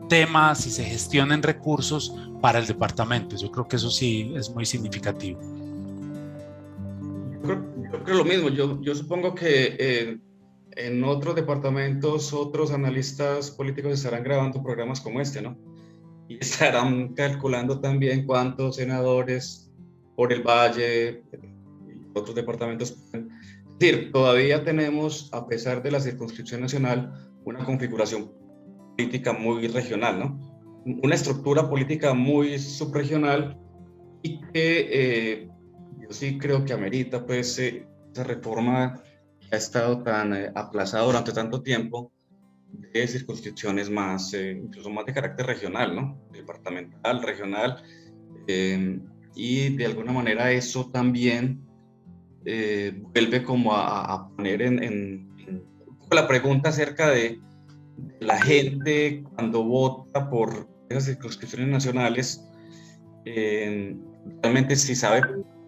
temas y se gestionen recursos para el departamento. Yo creo que eso sí es muy significativo. Yo creo lo mismo. Yo supongo que en otros departamentos, otros analistas políticos estarán grabando programas como este, ¿no? Y estarán calculando también cuántos senadores por el Valle y otros departamentos. Es decir, todavía tenemos, a pesar de la circunscripción nacional, una configuración política muy regional, ¿no? Una estructura política muy subregional y que yo sí creo que amerita, pues, esa reforma que ha estado tan aplazada durante tanto tiempo, de circunscripciones más, incluso más de carácter regional, ¿no? Departamental, regional, y de alguna manera eso también vuelve como a poner en la pregunta acerca de la gente cuando vota por esas circunscripciones nacionales, realmente sí sabe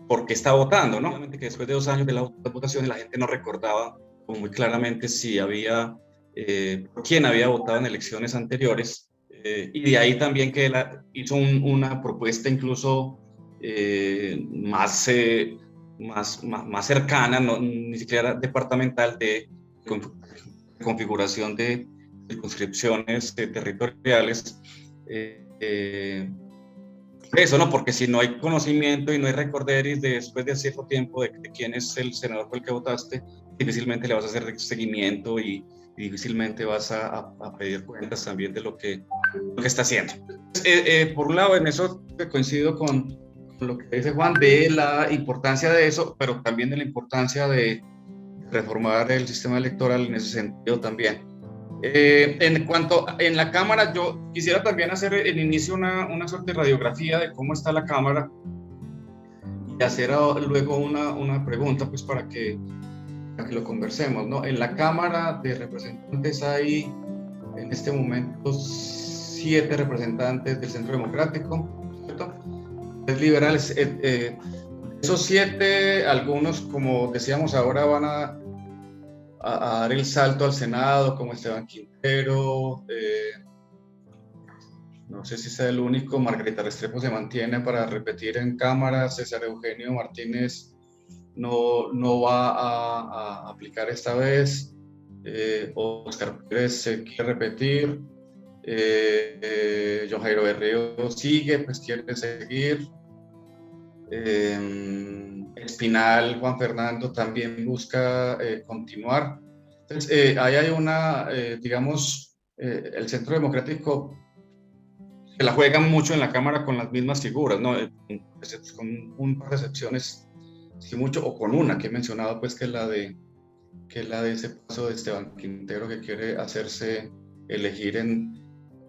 por qué está votando, ¿no? Obviamente que después de 2 años de las votaciones la gente no recordaba como muy claramente si había, por quién había votado en elecciones anteriores, y de ahí también que él hizo una propuesta incluso más cercana, no, ni siquiera departamental, de configuración de circunscripciones territoriales. Eso, ¿no? Porque si no hay conocimiento y no hay recorderis después de cierto tiempo de quién es el senador por el que votaste, difícilmente le vas a hacer seguimiento y difícilmente vas a pedir cuentas también de lo que está haciendo. Por un lado, en eso coincido con lo que dice Juan, de la importancia de eso, pero también de la importancia de reformar el sistema electoral en ese sentido también. En cuanto en la Cámara, yo quisiera también hacer en inicio una suerte de radiografía de cómo está la Cámara y hacer luego una pregunta, pues para que lo conversemos, ¿no? En la Cámara de Representantes hay en este momento 7 representantes del Centro Democrático, ¿cierto? Es liberales. Esos 7, algunos, como decíamos ahora, van a dar el salto al Senado, como Esteban Quintero, no sé si sea el único. Margarita Restrepo se mantiene para repetir en Cámara. César Eugenio Martínez no va a aplicar esta vez. Oscar Pérez se quiere repetir. John Jairo Berrío sigue, pues quiere seguir. Espinal, Juan Fernando también busca continuar. Entonces, ahí hay digamos, el Centro Democrático se la juegan mucho en la Cámara con las mismas figuras, ¿no? Con un par de excepciones, sí mucho, o con una que he mencionado, pues, que es la de que es la de ese paso de Esteban Quintero, que quiere hacerse elegir en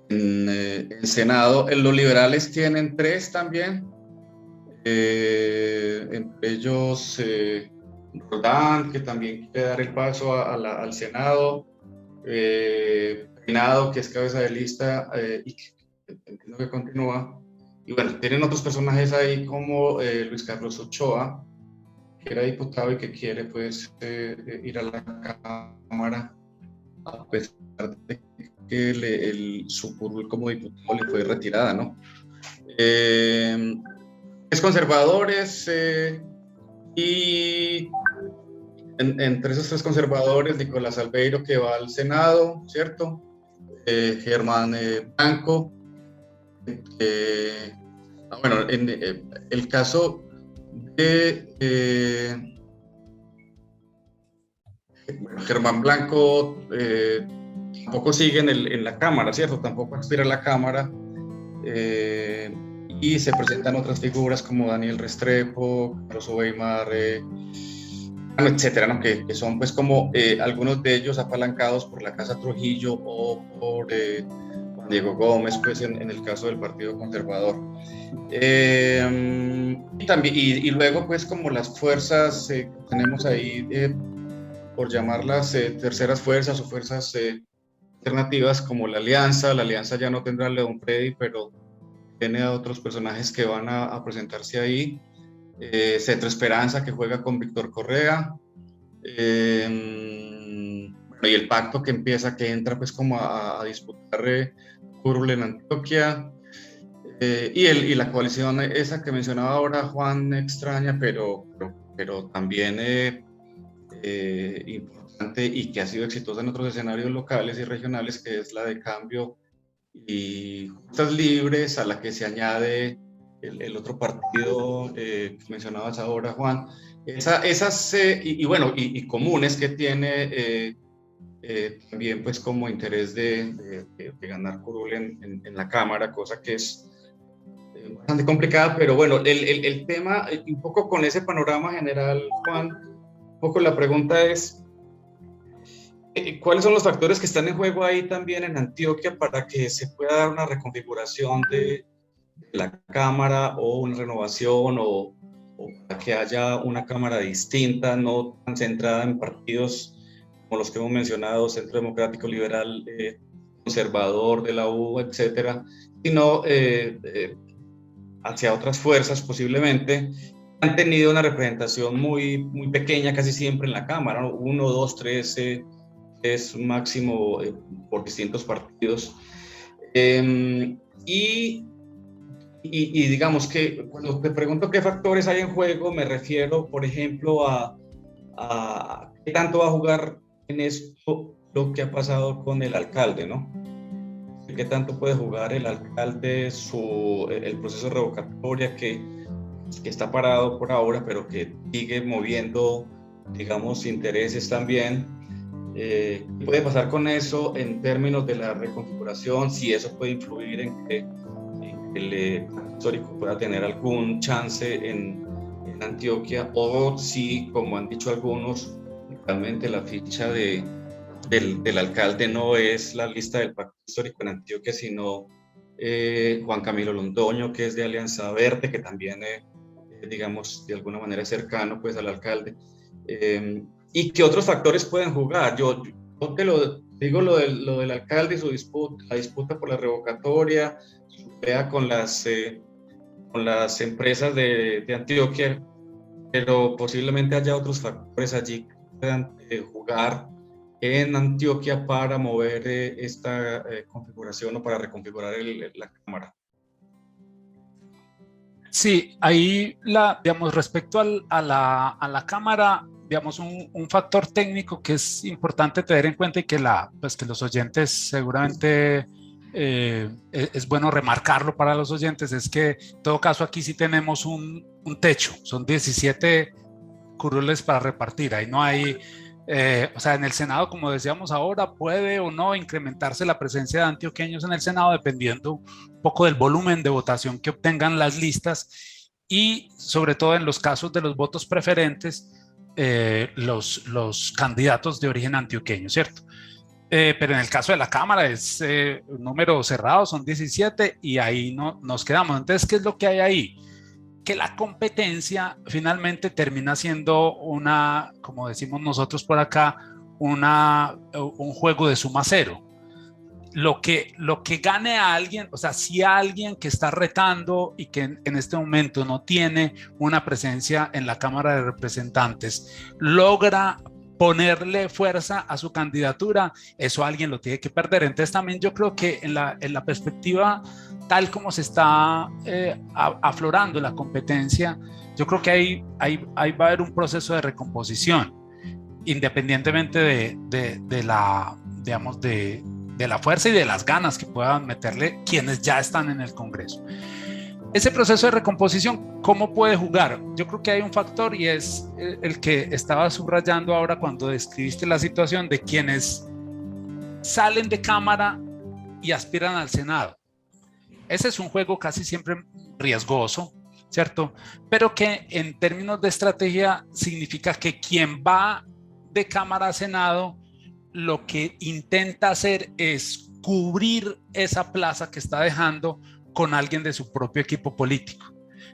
el Senado. Los liberales tienen 3 también, entre ellos Roldán, que también quiere dar el paso al Senado, Peinado, que es cabeza de lista y que entiendo que continúa. Y bueno, tienen otros personajes ahí como Luis Carlos Ochoa, que era diputado y que quiere pues ir a la Cámara, a pesar de que su curul como diputado le fue retirada, ¿no? Es conservadores y entre esos 3 conservadores, Nicolás Albeiro, que va al Senado, ¿cierto? Germán Blanco. Bueno, en el caso de Germán Blanco, tampoco sigue en la Cámara, ¿cierto? Tampoco aspira a la Cámara. Y se presentan otras figuras como Daniel Restrepo, Carlos Weimar, etcétera, ¿no? que son pues como algunos de ellos apalancados por la Casa Trujillo o por Juan Diego Gómez, pues en el caso del Partido Conservador. Y luego pues como las fuerzas que tenemos ahí, por llamarlas terceras fuerzas o fuerzas alternativas, como la Alianza ya no tendrá a León Freddy, pero tiene a otros personajes que van a presentarse ahí. Centro Esperanza, que juega con Víctor Correa, y el pacto que entra pues como a disputar curul en Antioquia, y la coalición esa que mencionaba ahora Juan, extraña, pero también importante y que ha sido exitosa en otros escenarios locales y regionales, que es la de Cambio y Justas Libres, a la que se añade el otro partido que mencionabas ahora, Juan. Esas bueno, y comunes que tiene también pues como interés de ganar curul en la Cámara, cosa que es bastante complicada, pero bueno, el tema, un poco con ese panorama general, Juan, un poco la pregunta es, ¿cuáles son los factores que están en juego ahí también en Antioquia para que se pueda dar una reconfiguración de la Cámara o una renovación o para que haya una Cámara distinta, no tan centrada en partidos como los que hemos mencionado, Centro Democrático Liberal, Conservador de la U, etcétera, sino hacia otras fuerzas posiblemente, han tenido una representación muy pequeña casi siempre en la Cámara, ¿no? 1, 2, 3 es máximo por distintos partidos. Y digamos que cuando te pregunto qué factores hay en juego, me refiero, por ejemplo, a qué tanto va a jugar en esto lo que ha pasado con el alcalde, ¿no? ¿Qué tanto puede jugar el alcalde el proceso de revocatoria que está parado por ahora, pero que sigue moviendo, digamos, intereses también? ¿Qué puede pasar con eso en términos de la reconfiguración? Si eso puede influir en que el histórico pueda tener algún chance en Antioquia, o si, como han dicho algunos, realmente la ficha del alcalde no es la lista del pacto histórico en Antioquia, sino Juan Camilo Londoño, que es de Alianza Verde, que también digamos, de alguna manera es cercano pues al alcalde, y qué otros factores pueden jugar. Yo te lo digo, lo del alcalde y la disputa por la revocatoria, su pelea con las empresas de Antioquia, pero posiblemente haya otros factores allí que puedan jugar en Antioquia para mover esta configuración o para reconfigurar la Cámara. Sí, ahí, digamos, respecto a la Cámara, digamos, un factor técnico que es importante tener en cuenta y que, pues, que los oyentes seguramente es bueno remarcarlo para los oyentes, es que en todo caso aquí sí tenemos un techo, son 17 curules para repartir, ahí no hay, o sea, en el Senado, como decíamos ahora, puede o no incrementarse la presencia de antioqueños en el Senado dependiendo un poco del volumen de votación que obtengan las listas y sobre todo en los casos de los votos preferentes, los candidatos de origen antioqueño, ¿cierto? Pero en el caso de la Cámara es un número cerrado, son 17 y ahí no, nos quedamos. Entonces, ¿qué es lo que hay ahí? Que la competencia finalmente termina siendo una, como decimos nosotros por acá, un juego de suma cero. Lo que gane a alguien, o sea, si a alguien que está retando y que en este momento no tiene una presencia en la Cámara de Representantes, logra ponerle fuerza a su candidatura, eso alguien lo tiene que perder. Entonces también yo creo que en la perspectiva tal como se está aflorando la competencia, yo creo que ahí va a haber un proceso de recomposición, independientemente de la, digamos, de la fuerza y de las ganas que puedan meterle quienes ya están en el Congreso. Ese proceso de recomposición, ¿cómo puede jugar? Yo creo que hay un factor y es el que estaba subrayando ahora cuando describiste la situación de quienes salen de Cámara y aspiran al Senado. Ese es un juego casi siempre riesgoso, ¿cierto? Pero que en términos de estrategia significa que quien va de Cámara a Senado lo que intenta hacer es cubrir esa plaza que está dejando con alguien de su propio equipo político.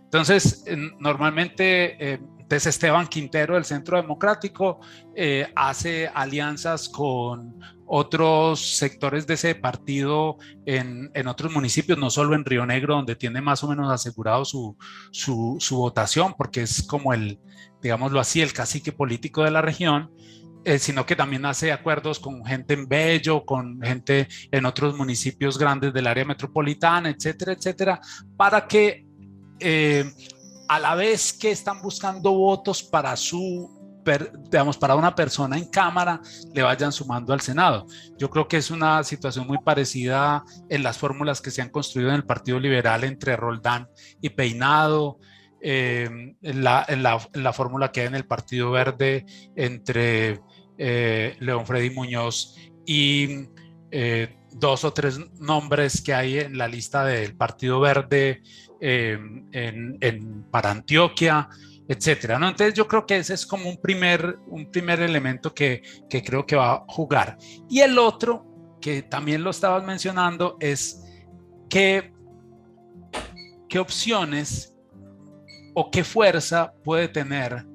Entonces, normalmente Esteban Quintero del Centro Democrático hace alianzas con otros sectores de ese partido en otros municipios, no solo en Río Negro, donde tiene más o menos asegurado su votación, porque es como digámoslo así, el cacique político de la región, sino que también hace acuerdos con gente en Bello, con gente en otros municipios grandes del área metropolitana, etcétera, etcétera, para que a la vez que están buscando votos para para una persona en Cámara, le vayan sumando al Senado. Yo creo que es una situación muy parecida en las fórmulas que se han construido en el Partido Liberal entre Roldán y Peinado, en la fórmula que hay en el Partido Verde entre León Freddy Muñoz y dos o tres nombres que hay en la lista del Partido Verde para Antioquia, etcétera, ¿no? Entonces yo creo que ese es como un primer elemento que creo que va a jugar. Y el otro, que también lo estabas mencionando, es qué opciones o qué fuerza puede tener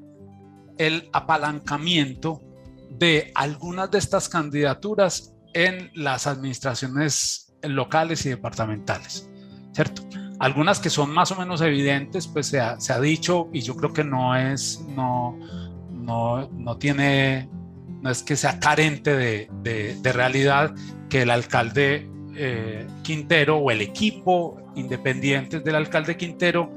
el apalancamiento de algunas de estas candidaturas en las administraciones locales y departamentales, ¿cierto? Algunas que son más o menos evidentes, pues se ha dicho, y yo creo que no es que sea carente de realidad, que el alcalde Quintero o el equipo independiente del alcalde Quintero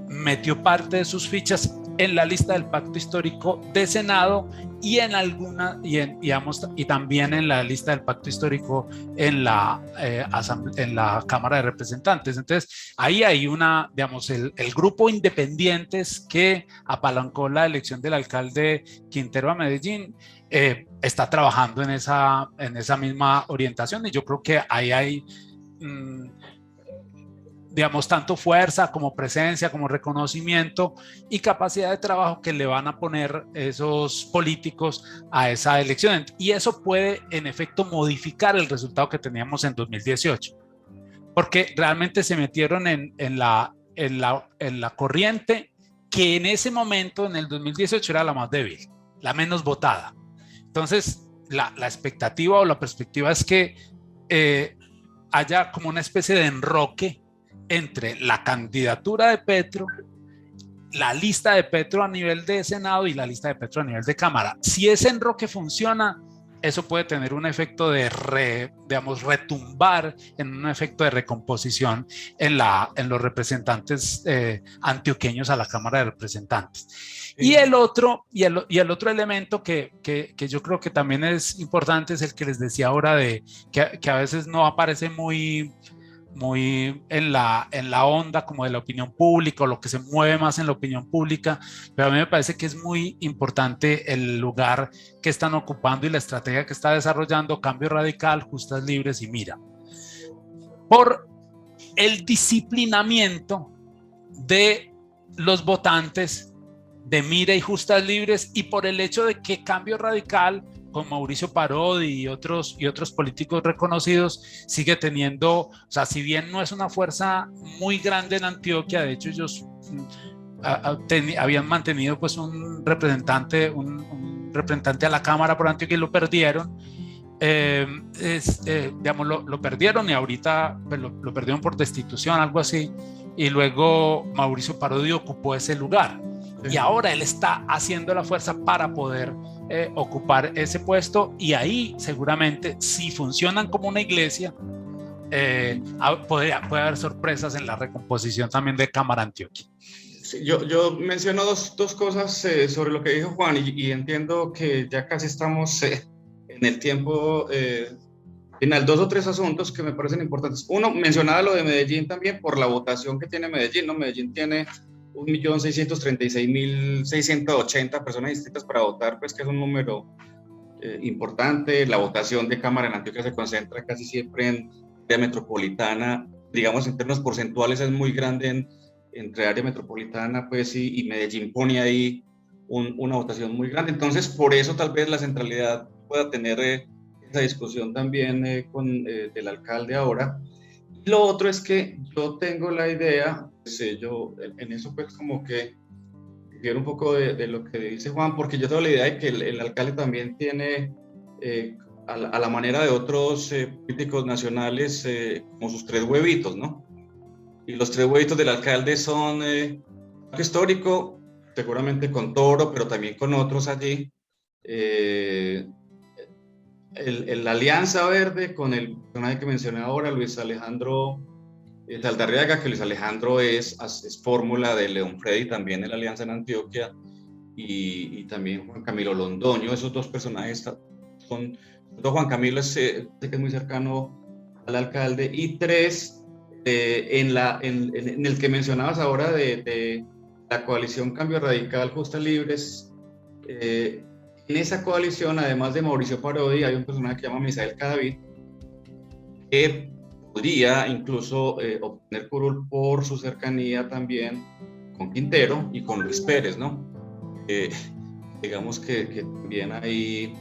metió parte de sus fichas en la lista del Pacto Histórico de Senado y y también en la lista del Pacto Histórico en la Cámara de Representantes. Entonces, ahí hay el grupo independientes que apalancó la elección del alcalde Quintero a Medellín, está trabajando en esa misma orientación, y yo creo que ahí hay tanto fuerza como presencia, como reconocimiento y capacidad de trabajo que le van a poner esos políticos a esa elección. Y eso puede, en efecto, modificar el resultado que teníamos en 2018, porque realmente se metieron en la corriente que en ese momento, en el 2018, era la más débil, la menos votada. Entonces, la expectativa o la perspectiva es que haya como una especie de enroque entre la candidatura de Petro, la lista de Petro a nivel de Senado y la lista de Petro a nivel de Cámara. Si ese enroque funciona, eso puede tener un efecto de retumbar en un efecto de recomposición en los representantes antioqueños a la Cámara de Representantes. Y el otro elemento que yo creo que también es importante es el que les decía ahora, que a veces no aparece muy en la onda como de la opinión pública, o lo que se mueve más en la opinión pública, pero a mí me parece que es muy importante el lugar que están ocupando y la estrategia que está desarrollando Cambio Radical, Justas Libres y Mira, por el disciplinamiento de los votantes de Mira y Justas Libres, y por el hecho de que Cambio Radical, con Mauricio Parodi y otros políticos reconocidos, sigue teniendo, o sea, si bien no es una fuerza muy grande en Antioquia, de hecho ellos habían mantenido pues un representante a la Cámara por Antioquia y lo perdieron. Digamos, lo perdieron y ahorita pues, lo perdieron por destitución, algo así, y luego Mauricio Parodi ocupó ese lugar, y ahora él está haciendo la fuerza para poder ocupar ese puesto, y ahí seguramente, si funcionan como una iglesia, puede haber sorpresas en la recomposición también de Cámara Antioquia. Sí, yo menciono dos cosas sobre lo que dijo Juan, y entiendo que ya casi estamos en el tiempo final. 2 o 3 asuntos que me parecen importantes. Uno, mencionaba lo de Medellín también por la votación que tiene Medellín, ¿no? Medellín tiene 1.636.680 personas inscritas para votar, pues que es un número importante. La votación de Cámara en Antioquia se concentra casi siempre en área metropolitana, digamos en términos porcentuales es muy grande entre área metropolitana, pues, y Medellín pone ahí una votación muy grande. Entonces, por eso tal vez la centralidad pueda tener esa discusión también del alcalde ahora. Y lo otro es que yo tengo la idea, pues, yo en eso pues como que quiero un poco de lo que dice Juan, porque yo tengo la idea de que el alcalde también tiene, a la manera de otros políticos nacionales, como sus 3 huevitos, ¿no? Y los 3 huevitos del alcalde son histórico, seguramente con Toro, pero también con otros allí. La Alianza Verde con el personaje que mencioné ahora, Luis Alejandro Saldarriaga, que Luis Alejandro es fórmula de León Freddy también en la Alianza en Antioquia, y también Juan Camilo Londoño. Esos 2 personajes son, Juan Camilo sé que es muy cercano al alcalde, y 3, en el que mencionabas ahora de la coalición Cambio Radical Justas Libres, en esa coalición, además de Mauricio Parodi, hay un personaje que se llama Misael Cadavid, que podría incluso obtener curul por su cercanía también con Quintero y con Luis Pérez, ¿no? Digamos que también ahí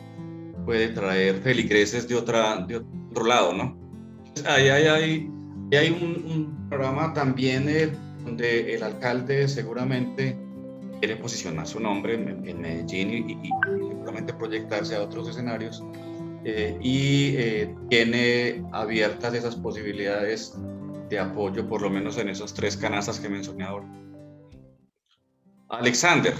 puede traer feligreses de otro lado, ¿no? Hay un programa también donde el alcalde seguramente quiere posicionar su nombre en Medellín y seguramente proyectarse a otros escenarios, y tiene abiertas esas posibilidades de apoyo, por lo menos en esos 3 canastas que mencioné ahora. Alexander.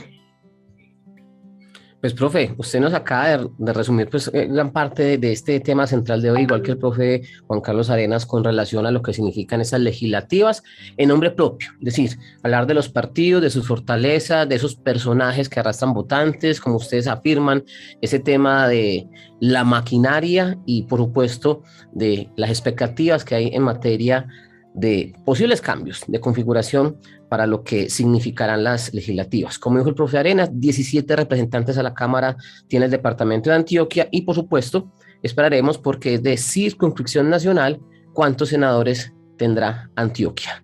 Pues, profe, usted nos acaba de resumir pues, gran parte de este tema central de hoy, igual que el profe Juan Carlos Arenas, con relación a lo que significan esas legislativas en nombre propio. Es decir, hablar de los partidos, de sus fortalezas, de esos personajes que arrastran votantes, como ustedes afirman, ese tema de la maquinaria y, por supuesto, de las expectativas que hay en materia de posibles cambios de configuración para lo que significarán las legislativas. Como dijo el profe Arenas, 17 representantes a la Cámara tiene el departamento de Antioquia, y por supuesto esperaremos, porque es de circunscripción nacional, cuántos senadores tendrá Antioquia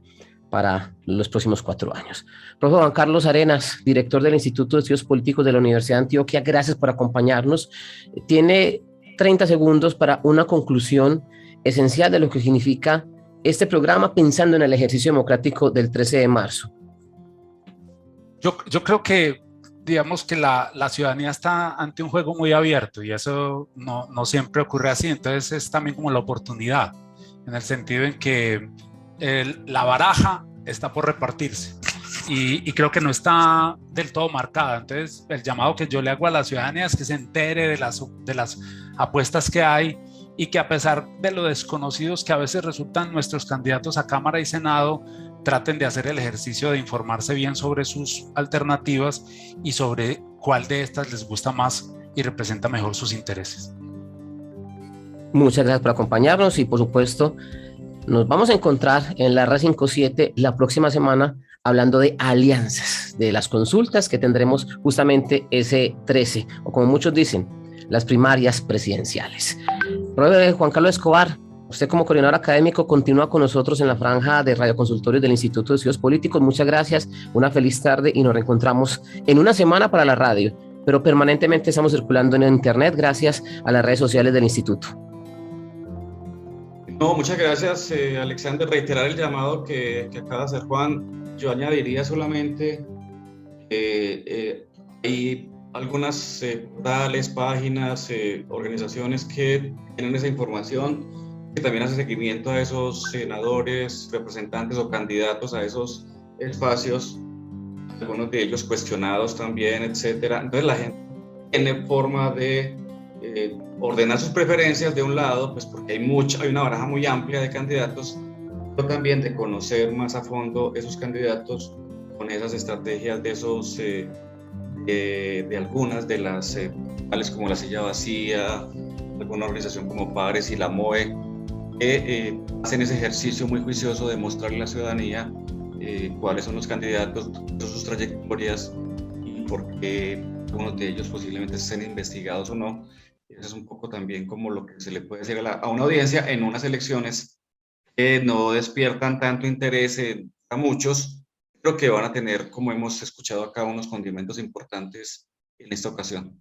para los próximos 4 años. Profe Juan Carlos Arenas, director del Instituto de Estudios Políticos de la Universidad de Antioquia, gracias por acompañarnos. Tiene 30 segundos para una conclusión esencial de lo que significa este programa, pensando en el ejercicio democrático del 13 de marzo. Yo creo que, digamos que la ciudadanía está ante un juego muy abierto, y eso no siempre ocurre así. Entonces es también como la oportunidad, en el sentido en que la baraja está por repartirse, y creo que no está del todo marcada. Entonces el llamado que yo le hago a la ciudadanía es que se entere de las apuestas que hay, y que, a pesar de lo desconocidos que a veces resultan nuestros candidatos a Cámara y Senado, traten de hacer el ejercicio de informarse bien sobre sus alternativas y sobre cuál de estas les gusta más y representa mejor sus intereses. Muchas gracias por acompañarnos, y por supuesto nos vamos a encontrar en la RA57 la próxima semana, hablando de alianzas, de las consultas que tendremos justamente ese 13, o como muchos dicen, las primarias presidenciales. Profe Juan Carlos Escobar, Usted como coordinador académico continúa con nosotros en la franja de radioconsultorios del Instituto de Estudios Políticos. Muchas gracias, una feliz tarde y nos reencontramos en una semana para la radio, pero permanentemente estamos circulando en internet gracias a las redes sociales del instituto. No, muchas gracias, Alexander. Reiterar el llamado que acaba de hacer Juan. Yo añadiría solamente, hay algunas portales, páginas, organizaciones que tienen esa información, que también hacen seguimiento a esos senadores, representantes o candidatos a esos espacios, algunos de ellos cuestionados también, etcétera. Entonces la gente tiene forma de ordenar sus preferencias de un lado, pues porque hay una baraja muy amplia de candidatos, pero también de conocer más a fondo esos candidatos con esas estrategias de esos de algunas de las tales como la Silla Vacía, alguna organización como Pares y la MOE, que hacen ese ejercicio muy juicioso de mostrarle a la ciudadanía cuáles son los candidatos, sus trayectorias y por qué algunos de ellos posiblemente estén investigados o no. Eso es un poco también como lo que se le puede decir a una audiencia en unas elecciones que no despiertan tanto interés a muchos, pero que van a tener, como hemos escuchado acá, unos condimentos importantes en esta ocasión.